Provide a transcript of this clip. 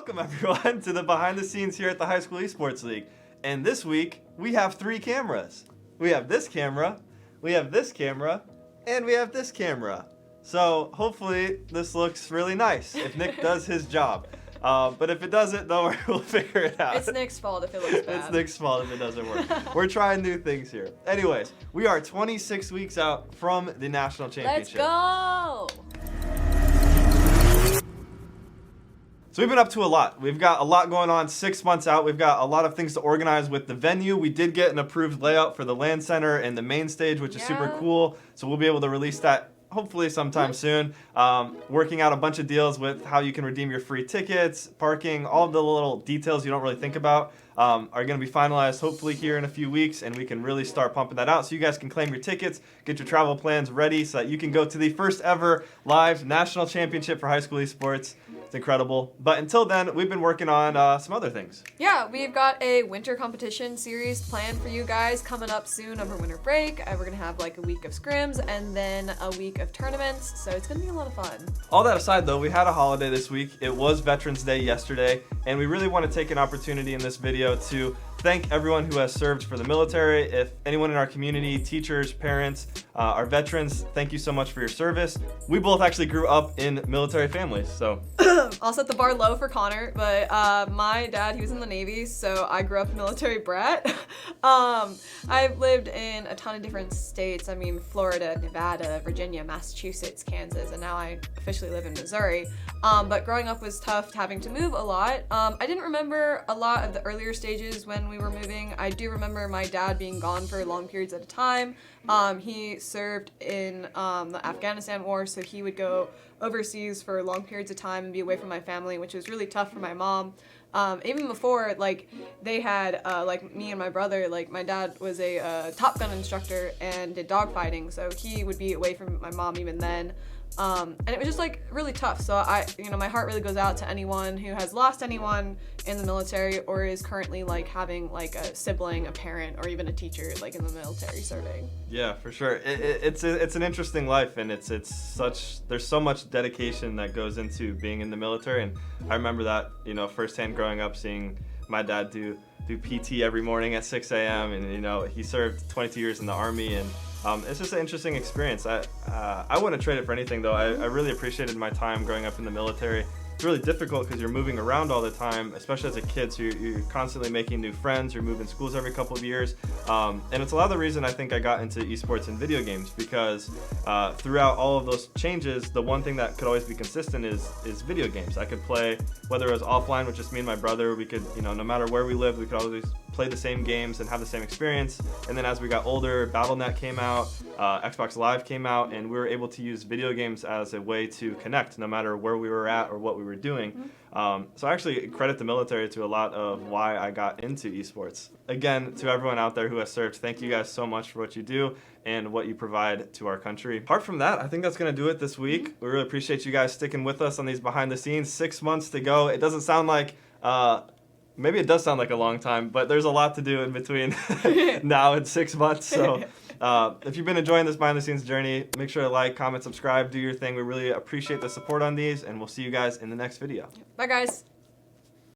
Welcome everyone to the behind the scenes here at the High School Esports League. And this week we have 3 cameras. We have this camera, we have this camera, and we have this camera. So hopefully this looks really nice if Nick does his job. But if it doesn't, don't worry, we'll figure it out. It's Nick's fault if it looks bad. It's Nick's fault if it doesn't work. We're trying new things here. Anyways, we are 26 weeks out from the national championship. Let's go! So we've been up to a lot. We've got a lot going on 6 months out. We've got a lot of things to organize with the venue. We did get an approved layout for the LAN center and the main stage, which is super cool. So we'll be able to release that hopefully sometime soon. Working out a bunch of deals with how you can redeem your free tickets, parking, all of the little details you don't really think about are going to be finalized hopefully here in a few weeks, and we can really start pumping that out so you guys can claim your tickets, get your travel plans ready so that you can go to the first ever live national championship for high school esports. It's incredible. But until then, we've been working on some other things. Yeah, we've got a winter competition series planned for you guys coming up soon over winter break. We're going to have like a week of scrims and then a week of tournaments, so it's going to be a lot of fun. All that aside though, we had a holiday this week. It was Veterans Day yesterday, and we really want to take an opportunity in this video to thank everyone who has served for the military. If anyone in our community, teachers, parents, are veterans, thank you so much for your service. We both actually grew up in military families, so. I'll set the bar low for Connor, but my dad, he was in the Navy, so I grew up military brat. I've lived in a ton of different states. I mean, Florida, Nevada, Virginia, Massachusetts, Kansas, and now I officially live in Missouri. But growing up was tough, having to move a lot. I didn't remember a lot of the earlier stages when we were moving. I do remember my dad being gone for long periods at a time. He served in the Afghanistan war, so he would go overseas for long periods of time and be away from my family, which was really tough for my mom. Even before, like, they had, like, me and my brother, like, my dad was a Top Gun instructor and did dogfighting, so he would be away from my mom even then. And it was just, like, really tough. So my heart really goes out to anyone who has lost anyone in the military or is currently, like, having, like, a sibling, a parent, or even a teacher, like, in the military serving. Yeah, for sure. It's an interesting life, and there's so much dedication that goes into being in the military. And I remember that, firsthand growing up, seeing my dad do PT every morning at 6 a.m. and he served 22 years in the Army, and it's just an interesting experience. I wouldn't trade it for anything though. I really appreciated my time growing up in the military. It's really difficult because you're moving around all the time, especially as a kid, so you're constantly making new friends, you're moving schools every couple of years, and it's a lot of the reason I think I got into esports and video games, because throughout all of those changes, the one thing that could always be consistent is video games. I could play, whether it was offline with just me and my brother, we could, no matter where we lived, we could always play the same games and have the same experience. And then as we got older, BattleNet came out, Xbox Live came out, and we were able to use video games as a way to connect no matter where we were at or what we were doing. So I actually credit the military to a lot of why I got into esports. Again, to everyone out there who has served, thank you guys so much for what you do and what you provide to our country. Apart from that, I think that's going to do it this week. We really appreciate you guys sticking with us on these behind the scenes. 6 months to go. It doesn't sound like maybe it does sound like a long time, but there's a lot to do in between now and 6 months. So if you've been enjoying this behind-the-scenes journey, make sure to like, comment, subscribe, do your thing. We really appreciate the support on these, and we'll see you guys in the next video. Bye, guys.